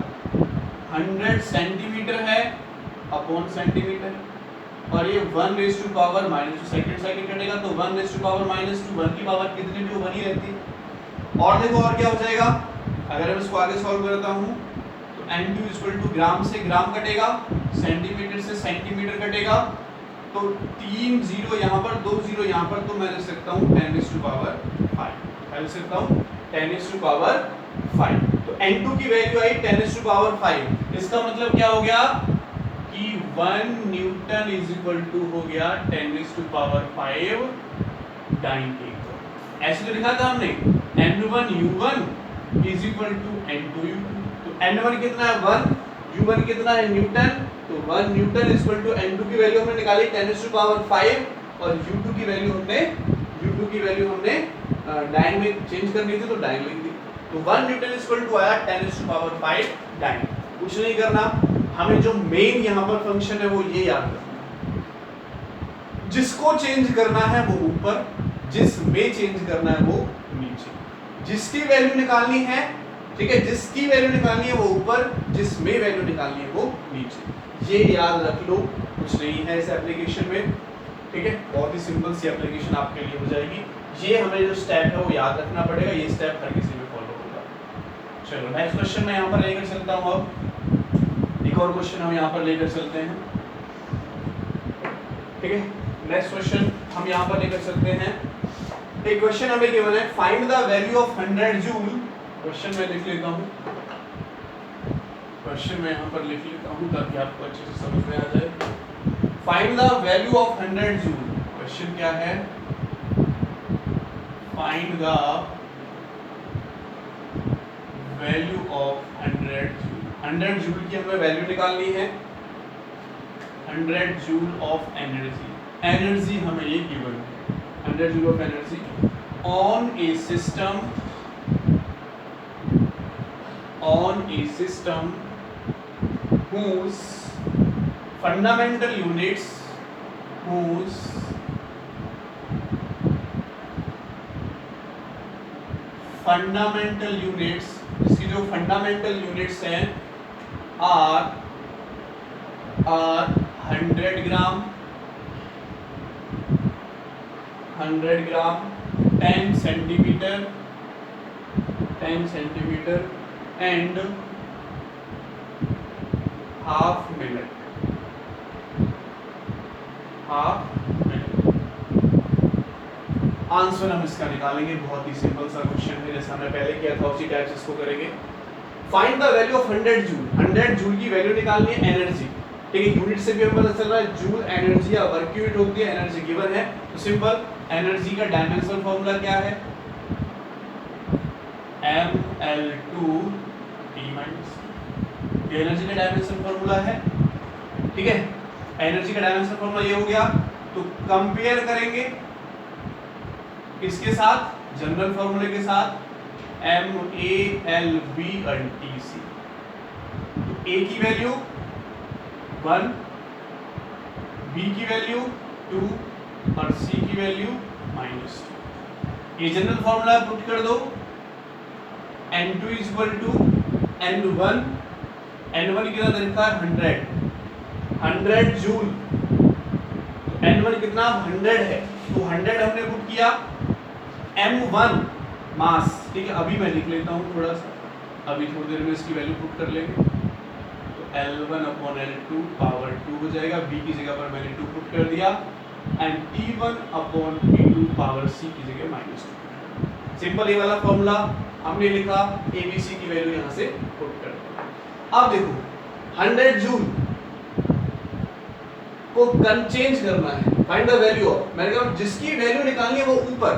100 सेंटीमीटर है अपॉन सेंटीमीटर और ये 1 raise to power -2, second second कटेगा तो 1 रेज़ टू पावर -2, 1 की पावर कितनी भी 1 ही रहती है। और देखो और क्या हो जाएगा, अगर मैं इसको आगे सॉल्व करता हूँ तो N2 इक्वल टू ग्राम से ग्राम कटेगा, सेंटीमीटर से सेंटीमीटर कटेगा, तो 3 जीरो यहाँ पर, 2 जीरो यहाँ पर, तो मैं लिख सकता हूँ 10⁵ मैं लिख सकता हूँ 10⁵ तो N2 की वैल्यू आई 10⁵ इसका मतलब क्या हो गया कि 1 न्यूटन इज इक्वल टू हो गया 10⁵ डाइन टेक। ऐसे तो लिखा था हमने N1U1 is equal to N2U2, तो N1 कितना है 1, U1 कितना है न्यूटन, तो 1 Newton is equal to N2 की वैल्यू हमने निकाली 10⁵ और U2 की वैल्यू हमने डाइन में चेंज करनी थी तो डाइन लिख दी, तो 1 न्यूटन इज इक्वल टू आया 10⁵ डाइन। कुछ नहीं करना, हमें जो मेन यहाँ पर फंक्शन है वो ये याद रखना, जिसको चेंज करना है वो ऊपर, जिसमें चेंज करना है वो नीचे, जिसकी वैल्यू निकालनी है, ठीक है, जिसकी वैल्यू निकालनी है वो ऊपर, जिसमें वैल्यू निकालनी है वो नीचे। ये याद रख लो, कुछ नहीं है इस एप्लीकेशन में, ठीक है, बहुत ही सिंपल सी एप्लीकेशन आपके लिए हो जाएगी। ये हमें जो स्टेप है वो याद रखना पड़ेगा, ये स्टेप हर किसी में फॉलो होगा। चलो नेक्स्ट क्वेश्चन मैं यहाँ पर लेकर चलता हूँ। अब एक और क्वेश्चन हम यहाँ पर लेकर चलते हैं, ठीक है, नेक्स्ट क्वेश्चन हम यहाँ पर लेकर चलते हैं। एक क्वेश्चन हमें गिवन है, find the value of 100 joule. Question मैं लिख लेता हूँ, क्वेश्चन मैं यहाँ पर लिख लेता हूँ ताकि आपको अच्छे से समझ में आ जाए। Find the value of 100 joule. Question क्या है, find the value of 100 joule. 100 joule की हमें वैल्यू निकालनी है, 100 जूल ऑफ एनर्जी, एनर्जी हमें ये गिवन है, 100 joule of energy on a system whose fundamental units इसकी जो फंडामेंटल यूनिट्स हैं are 100 gram, 10 centimetre and half minute. Answer हम इसका निकालेंगे, बहुत ही सिंपल सा क्वेश्चन है, जैसा हमने पहले किया था उसी टाइप से इसको करेंगे। Find the value of 100 joule. 100 joule की वैल्यू निकालनी है, एनर्जी, ठीक है, यूनिट से भी हमें पता चल रहा है जूल एनर्जी या वर्क यूनिट होती है, एनर्जी गिवन है, तो सिंपल एनर्जी का डायमेंशनल फार्मूला क्या है, mL2T - ये एनर्जी का डायमेंशनल फार्मूला है, ठीक है, एनर्जी का डायमेंशनल फार्मूला ये हो गया। तो कंपेयर करेंगे किसके साथ, जनरल फार्मूले के साथ, MALV/TC। तो A की वैल्यू 1, B की वैल्यू 2 और C की वैल्यू -2। ये जनरल फार्मूला पुट कर दो, N2 = N1, N1 कितना तरीका है 100 जूल, N1 कितना 100 है, तो 100 हमने पुट किया, M1 मास, ठीक है, अभी मैं लिख लेता हूँ थोड़ा सा, अभी थोड़ी देर में इसकी वैल्यू पुट कर लेंगे, तो L1/L2 पावर 2 हो जाएगा, b की जगह पर मैंने 2 पुट कर दिया, एंड T1/T2 पावर c की जगह -2। सिंपल ये वाला फॉर्मूला हमने लिखा, ABC की वैल्यू यहाँ से पुट कर दिया। अब देखो 100 जूल को चेंज करना है, फाइंड द वैल्यू ऑफ, मैंने कहा जिसकी वैल्यू निकालनी है वो ऊपर,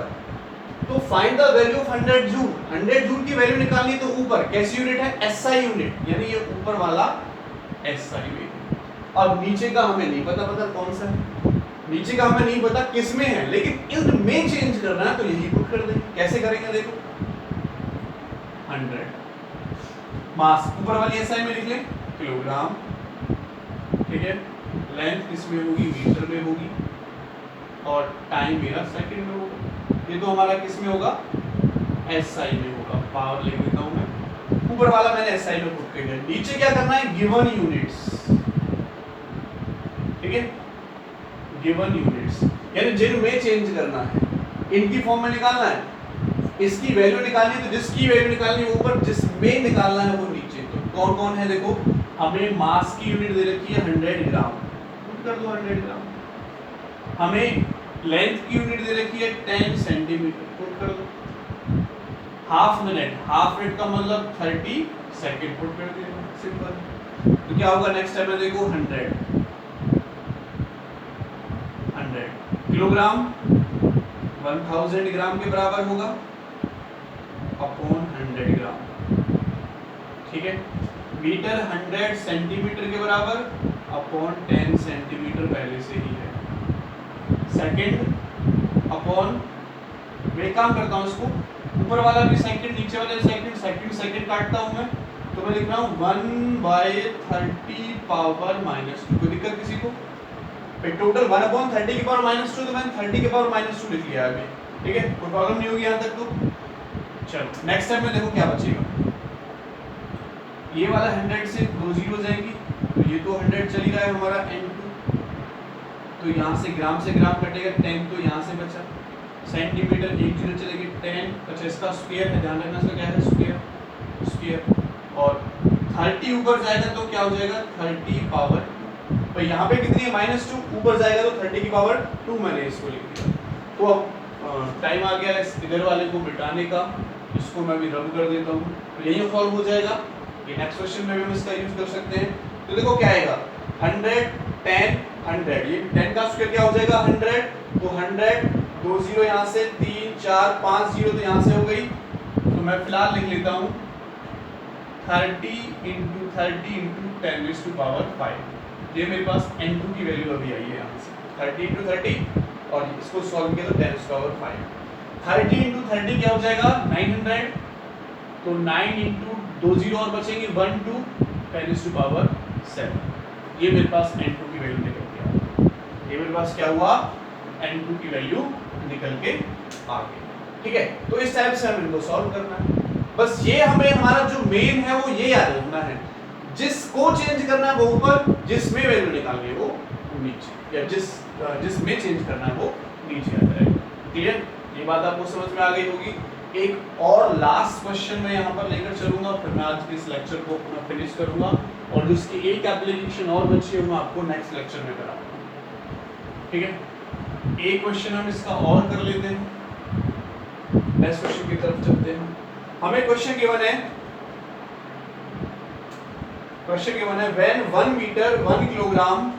तो find the value of 100 joule. 100 joule की वैल्यू निकालनी तो ऊपर, कैसी यूनिट है, एसआई यूनिट, यानी ये ऊपर वाला एसआई यूनिट। अब नीचे का हमें नहीं पता, कौन सा है नीचे का हमें नहीं पता किस में है, लेकिन इनमें चेंज करना है तो यही पुट कर देंगे। कैसे करेंगे देखो, 100 मास ऊपर वाली एसआई में लिख लें किलोग्राम, ठीक है, लेंथ किसमें होगी, मीटर में होगी, और टाइम मेरा सेकंड में होगा। ये तो हमारा किस में होगा, एसआई में होगा, पावर लिख देता हूं मैं, ऊपर वाला मैंने एसआई में पुट कर दिया। नीचे क्या करना है, गिवन यूनिट्स, ठीक है, गिवन यूनिट्स यानी जिनमें चेंज करना है, इनकी फॉर्म में निकालना है, इसकी वैल्यू निकालनी है तो जिसकी वैल्यू निकालनी है ऊपर, जिसमें निकालना है वो नीचे। तो कौन कौन है देखो, हमें मास की यूनिट दे रखी है 100 ग्राम, पुट कर दो 100 ग्राम। हमें लेंथ की यूनिट दे रखी है 10 सेंटीमीटर, पुट कर दो। हाफ मिनट, हाफ मिनट का मतलब 30 सेकंड, पुट कर दिया, सिंपल। तो क्या होगा नेक्स्ट टाइम में देखो 100 किलोग्राम 1000 ग्राम के बराबर होगा अपॉन 100 ग्राम, ठीक है। मीटर 100 सेंटीमीटर के बराबर अपॉन 10 सेंटीमीटर पहले से ही है। सेकंड अपॉन, मैं काम करता हूँ इसको, ऊपर वाला भी सेकंड, नीचे वाले सेकंड काटता हूँ मैं, तो मैं लिख रहा हूँ 1/30 पावर -2। कोई दिक्कत किसी को? फिर टोटल 1/30 की पावर -2, तो मैंने 30 की पावर -2 लिख लिया अभी, ठीक है, कोई प्रॉब्लम नहीं होगी यहाँ तक। तो चलो नेक्स्ट स्टेप में देखो क्या बचेगा, ये वाला 100 से 2 जीरो जाएंगी, तो ये तो 100 चल ही रहा है हमारा N2, तो यहाँ से ग्राम कटेगा 10, तो यहाँ से बचा सेंटीमीटर, 1 जीरो चलेगी 10, अच्छा इसका स्क्वायर है, ध्यान रखना इसका क्या है, स्क्वायर, और 30 ऊपर जाएगा तो क्या हो जाएगा 30 पावर, तो यहाँ पे कितनी है -2, ऊपर जाएगा तो 30 की पावर 2, मैंने इसको लिख दिया। तो अब टाइम आ गया है इधर वाले को मिटाने का, इसको मैं भी रब कर देता हूँ, तो यही सॉल्व हो जाएगा। ये नेक्स्ट क्वेश्चन में भी हम इसका यूज कर सकते हैं। तो देखो क्या आएगा 100 10 100, ये 10 का स्क्वायर क्या हो जाएगा 100, तो 100 2 जीरो यहाँ से 3 4 5 जीरो तो यहाँ से हो गई, तो मैं फिलहाल लिख लेता हूँ 30 × 30 × 10 टू पावर 5। ये मेरे पास N2 की वैल्यू अभी आई है यहाँ से 30 × 30, और इसको सॉल्व किया तो 10 टू पावर 5। 30 × 30 क्या हो जाएगा 900, तो 9 × 2 जीरो और बचेंगे 1 2 10 टू पावर 7। ये मेरे पास N2 की वैल्यू निकल के आ गई। ये मेरे पास क्या हुआ, N2 की वैल्यू निकल के आ गई, ठीक है। तो इस टाइप से हम इनको सॉल्व करना है। बस ये हमें हमारा जो मेन है वो ये याद रखना है, जिसको चेंज करना है वो ऊपर, जिसमें वैल्यू निकालनी है वो नीचे, या जिसमें चेंज करना है वो नीचे आ जाएगा। क्लियर, ये बात आपको समझ में आ गई होगी। एक और लास्ट क्वेश्चन मैं यहाँ पर लेकर चलूंगा, फिर मैं आज के इस लेक्चर को अपना फिनिश करूंगा, और जिसकी एक एप्लीकेशन और बची है मैं आपको नेक्स्ट लेक्चर में कराऊंगा, ठीक है। एक क्वेश्चन हम इसका और कर लेते हैं, नेक्स्ट क्वेश्चन की तरफ चलते हैं। हमें क्वेश्चन गिवन है व्हेन 1 मीटर 1 किलोग्राम,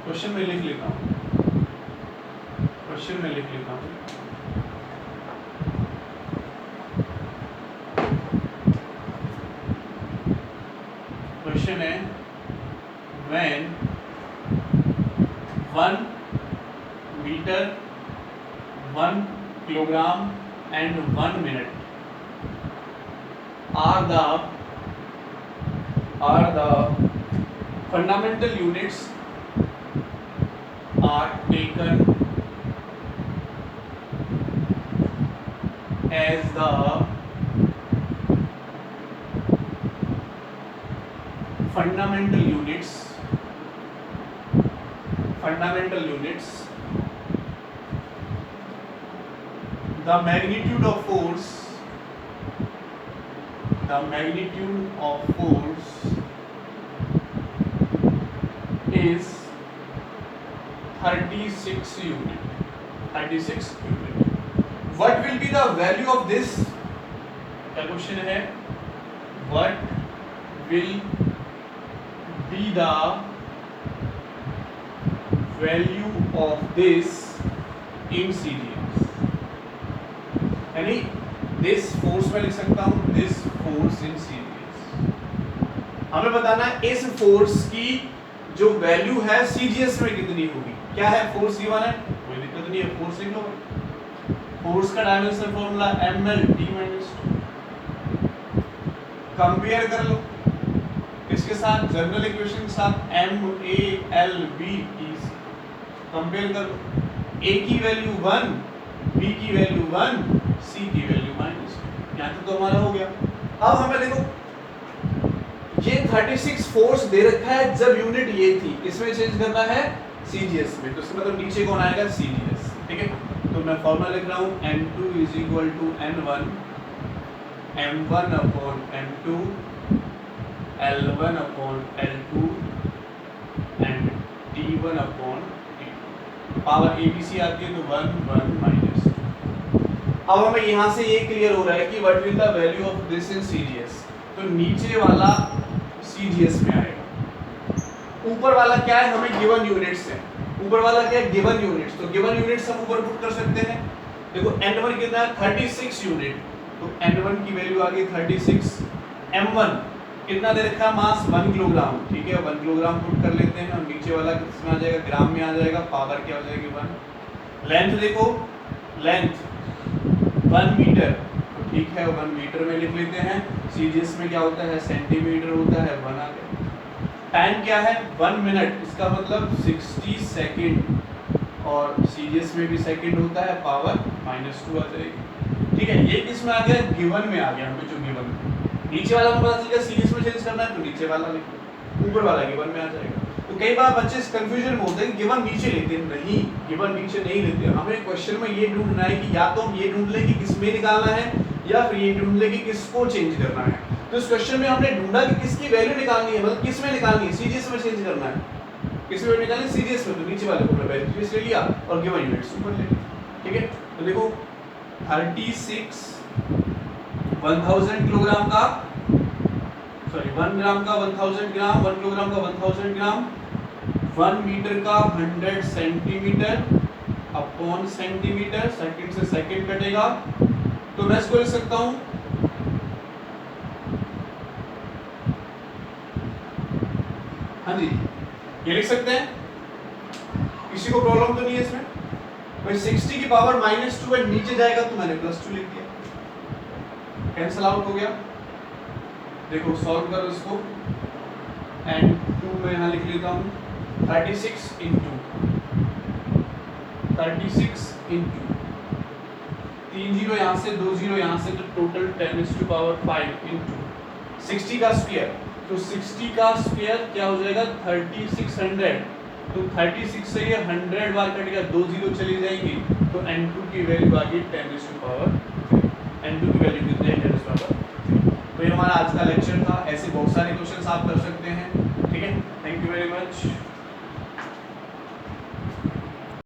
क्वेश्चन में लिख लेता हूँ, क्वेश्चन है when 1 metre 1 kilogram and 1 minute are the fundamental units are taken as the fundamental units, the magnitude of force the magnitude of force is 36 unit. 36 unit. What will be the value of this? क्या question है? What will be the value of this in CDS? यानी this force में लिख सकता हूँ this force in CDS. हमें बताना है इस फोर्स की जो वैल्यू है CGS में कितनी होगी. क्या है? फोर्स गिवन है, कोई दिक्कत नहीं है, फोर्स लिख लो. फोर्स का डायमेंशन फॉर्मूला ml/t-2. कंपेयर कर लो किसके साथ? जनरल इक्वेशन के साथ MALBTC. कंपेयर कर लो. A की वैल्यू 1, B की वैल्यू 1, C की वैल्यू -2. यहाँ तक तो हमारा हो गया. अब हमें देखो ये 36 फोर्स दे रखा है जब यूनिट ये थी, इसमें चेंज करना है CGS में, तो इसका मतलब नीचे कौन आएगा? CGS. ठीक है, तो मैं फॉर्मूला लिख रहा हूँ N2 = N1 M1/M2 L1/L2 and T1/T2. Power ABC आती है तो 1 1 -2. अब हमें यहाँ से ये क्लियर हो रहा है कि what will the value of this in CGS. तो नीचे वाला CGS में आएगा. ऊपर वाला क्या है? हमें गिवन यूनिट्स है. ऊपर वाला क्या है? Given units. तो गिवन यूनिट्स हम ऊपर पुट कर सकते हैं. देखो N1 कितना है? 36 यूनिट. तो N1 की वैल्यू आ गई 36. M1 कितना दे रखा है? मास 1 किलोग्राम. ठीक है, 1 किलोग्राम पुट कर लेते हैं. और नीचे वाला किसमें आ जाएगा? ग्राम में आ जाएगा. पावर क्या हो जाएगी? 1. लेंथ देखो, लेंथ 1 मीटर. ठीक है, 1 मीटर में लिख लेते हैं. CGS में क्या होता है? सेंटीमीटर होता है. 1 आ गया. टाइम क्या है? 1 मिनट. इसका मतलब 60 सेकंड. और CGS में भी सेकंड होता है. पावर -2 आ जाएगी. ठीक है, ये किस में आ गया? गिवन में आ गया. हमें जो गिवन है, नीचे वाला हमें पता चल गया CGS में चेंज करना है तो नीचे वाला लिख लो, ऊपर वाला गिवन में आ जाएगा. तो कई बार बच्चे इस कंफ्यूजन में होते हैं गिवन नीचे लेते हैं. नहीं, गिवन नीचे नहीं लेते. हमें क्वेश्चन में ये ढूंढना है कि या तो हम ये ढूंढ लें कि किसमें निकालना है, या फिर ये ढूंढ लें कि किसको चेंज करना है. तो इस क्वेश्चन में हमने ढूंढा कि किसकी वैल्यू निकालनी है, मतलब किसमें निकालनी है? CGS में चेंज करना है. किसमें निकालनी है? CGS में. तो नीचे वाले को हमने वैल्यू ले लिया और गिवन यूनिट्स ऊपर ले लिया. ठीक है, तो देखो 36 1000 किलोग्राम का, सॉरी 1 ग्राम का 1000 ग्राम, 1 किलोग्राम का 1000 ग्राम, 1 मीटर का 100 सेंटीमीटर अपॉन सेंटीमीटर. सेकंड से सेकंड कटेगा तो मैं इसको लिख सकता हूं हाँ जी, ये लिख सकते हैं. किसी को प्रॉब्लम तो नहीं है इसमें? भाई 60 की पावर -2 है, नीचे जाएगा तो मैंने +2 लिख दिया. कैंसल आउट हो गया. देखो सॉल्व करो इसको. एंड 2 मैं यहाँ लिख लेता हूँ 36 इंटू 3 जीरो यहाँ से, 2 जीरो यहाँ से, तो टोटल 10⁵ इंटू 60 का स्क्वायर. तो 60 का स्क्वायर क्या हो जाएगा? 3600. तो 36 से ये 100 बार कट गया, 2 जीरो चली जाएंगी. तो N2 की वैल्यू आ गई 10⁵. N2 की वैल्यू कितनी है? 10⁵. तो ये हमारा आज का लेक्चर था. ऐसे बहुत सारे क्वेश्चंस आप कर सकते हैं. ठीक है, थैंक यू वेरी मच.